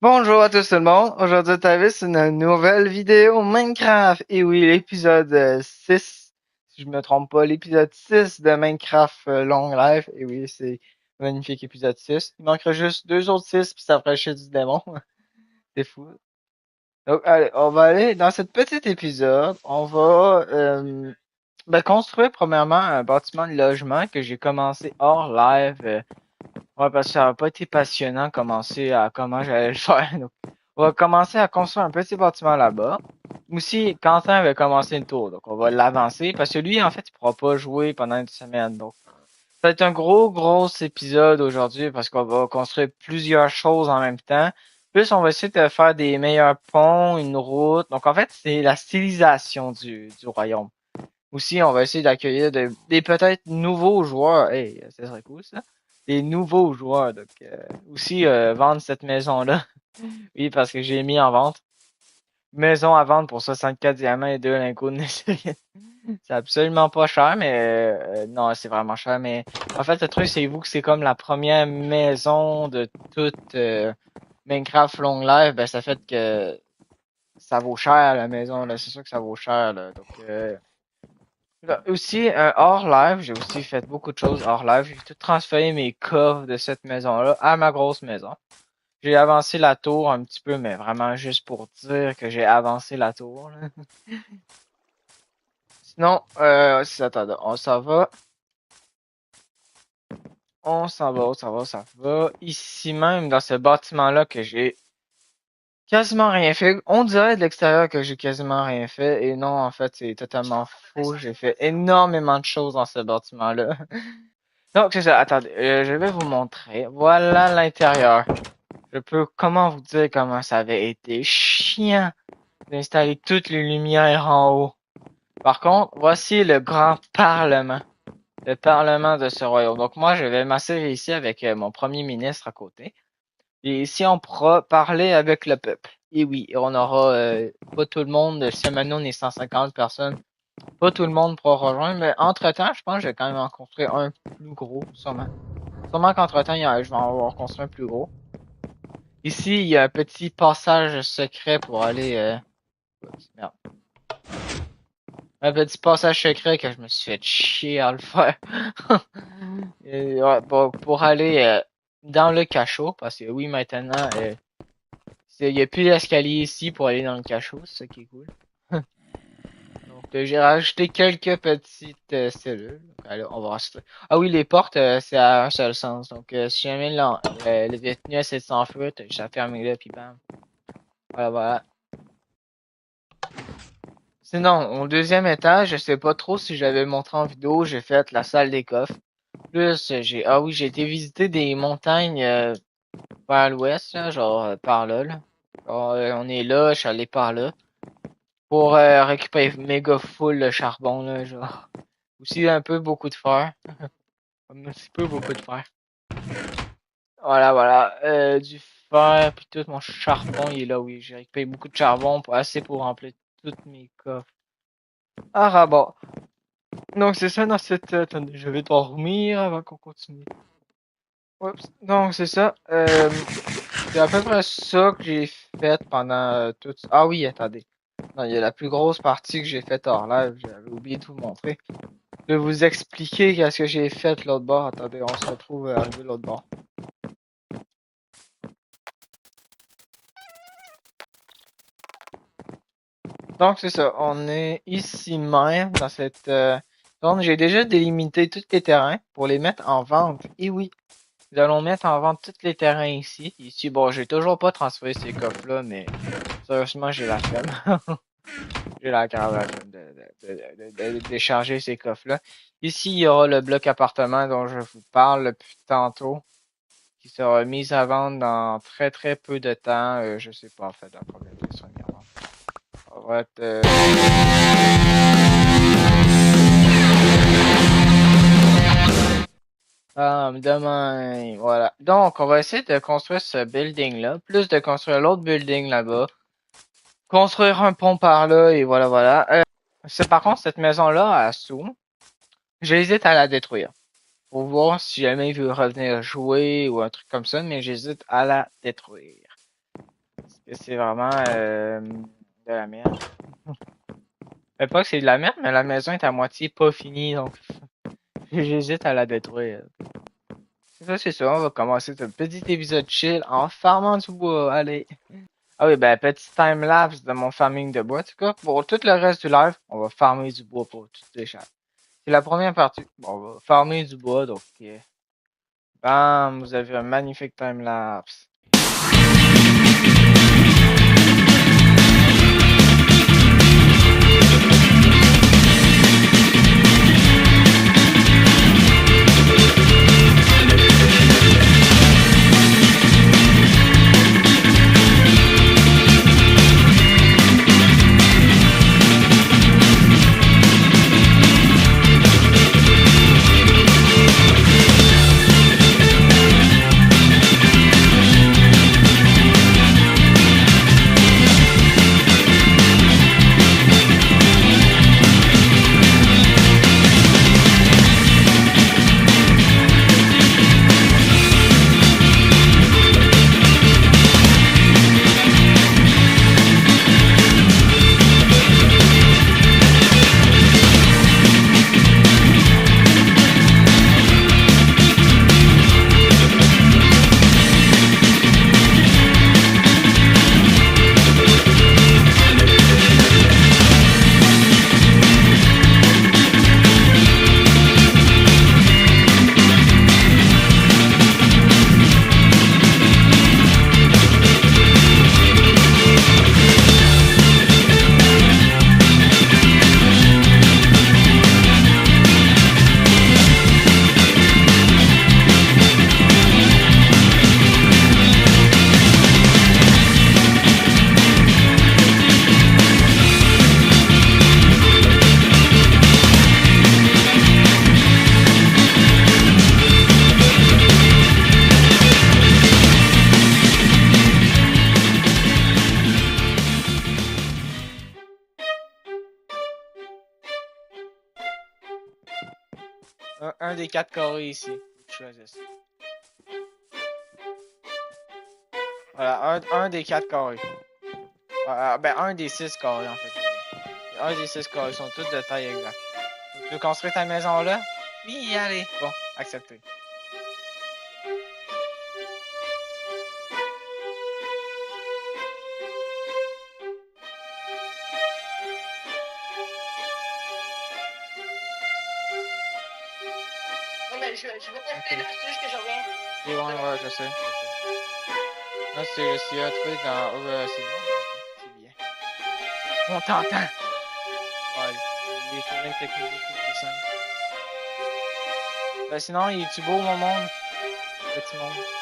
Bonjour à tous tout le monde. Aujourd'hui, c'est une nouvelle vidéo Minecraft. Et oui, l'épisode 6. Si je me trompe pas, l'épisode 6 de Minecraft Long Life. Et oui, c'est un magnifique épisode 6. Il manquerait juste deux autres 6 puis ça ferait chier du démon. C'est fou. Donc, allez, on va aller dans cet petit épisode. On va construire premièrement un bâtiment de logement que j'ai commencé hors live. Ouais, parce que ça n'a pas été passionnant commencer à comment j'allais le faire. Donc, on va commencer à construire un petit bâtiment là-bas. Aussi, Quentin avait commencé une tour, donc on va l'avancer parce que lui, en fait, il pourra pas jouer pendant une semaine. Donc, ça va être un gros épisode aujourd'hui parce qu'on va construire plusieurs choses en même temps. Plus, on va essayer de faire des meilleurs ponts, une route. Donc, en fait, c'est la stylisation du royaume. Aussi, on va essayer d'accueillir des peut-être nouveaux joueurs. Hey, ça serait cool ça. Des nouveaux joueurs. Donc, aussi vendre cette maison-là. Oui, parce que j'ai mis en vente. Maison à vendre pour 64 diamants et 2 lingots de Nézérite. C'est absolument pas cher, mais non, c'est vraiment cher. Mais en fait, le truc, c'est vous que c'est comme la première maison de toute Minecraft Long Life. Ben, ça fait que ça vaut cher la maison. Là, c'est sûr que ça vaut cher. Là. Donc, là, aussi, hors live, j'ai aussi fait beaucoup de choses hors live. J'ai tout transféré mes coffres de cette maison-là à ma grosse maison. J'ai avancé la tour un petit peu, mais vraiment juste pour dire que j'ai avancé la tour. Là. Sinon, attendez, on s'en va. On s'en va. Ici même, dans ce bâtiment-là que j'ai quasiment rien fait. On dirait de l'extérieur que j'ai quasiment rien fait. Et non, en fait, c'est totalement faux. J'ai fait énormément de choses dans ce bâtiment-là. Donc, c'est ça. Attendez, je vais vous montrer. Voilà l'intérieur. Je peux comment vous dire comment ça avait été chiant d'installer toutes les lumières en haut. Par contre, voici le grand parlement. Le parlement de ce royaume. Donc, moi, je vais m'asseoir ici avec mon premier ministre à côté. Et ici, on pourra parler avec le peuple. Et oui, on aura pas tout le monde. Si maintenant on est 150 personnes, pas tout le monde pourra rejoindre. Mais entre-temps, je pense que je vais quand même en construire un plus gros, sûrement. Sûrement qu'entre-temps, je vais en avoir construit un plus gros. Ici, il y a un petit passage secret pour aller... oups, merde. Un petit passage secret que je me suis fait chier à le faire. Et, ouais, pour aller dans le cachot, parce que oui, maintenant, il n'y a plus d'escalier ici pour aller dans le cachot, c'est ça qui est cool. Donc, j'ai rajouté quelques petites cellules. Alors, on va rajouter. Ah oui, les portes, c'est à un seul sens. Donc, si jamais le détenu essaie de s'enfuir, t'as juste à fermer là, puis bam. Voilà. Sinon, au deuxième étage, je sais pas trop si j'avais montré en vidéo, j'ai fait la salle des coffres. Plus, j'ai été visiter des montagnes vers l'ouest, là, genre par là, là. Alors, on est là, je suis allé par là. Pour récupérer méga full le charbon, là, genre. Aussi un peu beaucoup de fer. Un petit peu beaucoup de fer. Voilà. Du fer, puis tout mon charbon, il est là, oui. J'ai récupéré beaucoup de charbon, assez pour remplir toutes mes coffres. Ah, rabat. Donc, c'est ça dans cette... attendez, je vais dormir avant qu'on continue. Oups. Donc, c'est ça. C'est à peu près ça que j'ai fait pendant tout... Ah oui, attendez. Non, il y a la plus grosse partie que j'ai faite hors live. J'avais oublié de vous montrer. De vous expliquer qu'est-ce que j'ai fait l'autre bord. Attendez, on se retrouve arrivé l'autre bord. Donc, c'est ça. On est ici même dans cette zone. J'ai déjà délimité tous les terrains pour les mettre en vente. Et oui, nous allons mettre en vente tous les terrains ici. Ici, bon, j'ai toujours pas transféré ces coffres-là, mais sérieusement, j'ai la flemme. J'ai la grave de décharger ces coffres-là. Ici, il y aura le bloc appartement dont je vous parle depuis tantôt, qui sera mis à vendre dans très peu de temps. Je sais pas en fait dans combien de temps il sera mis à vendre. Ça va être, demain, voilà. Donc, on va essayer de construire ce building-là, plus de construire l'autre building là-bas, construire un pont par là, et voilà. Par contre, cette maison-là, à Sous, j'hésite à la détruire. Pour voir si jamais il veut revenir jouer ou un truc comme ça, mais j'hésite à la détruire. Est-ce que c'est vraiment de la merde? Pas que c'est de la merde, mais la maison est à moitié pas finie, donc j'hésite à la détruire. C'est ça, on va commencer ce petit épisode chill en farmant du bois. Allez. Ah oui, ben, petit time-lapse de mon farming de bois. En tout cas, pour tout le reste du live, on va farmer du bois pour toutes les chattes. C'est la première partie. Bon, on va farmer du bois, donc, bam, vous avez un magnifique time-lapse. Un des 4 carrés ici. Je choisis. Voilà, un des 4 carrés. Ben, un des 6 carrés, en fait. Un des 6 carrés sont tous de taille exacte. Tu veux construire ta maison là? Oui, allez. Bon, accepté. Non, mais je vais tester là, c'est juste que je reviens. Et ouais, je sais. Là, c'est réussi à trouver dans. C'est bon. C'est bien. On t'entend. Ouais, les tournées technologiques plus simples. Ben, sinon, il est-tu beau, mon monde? Petit monde.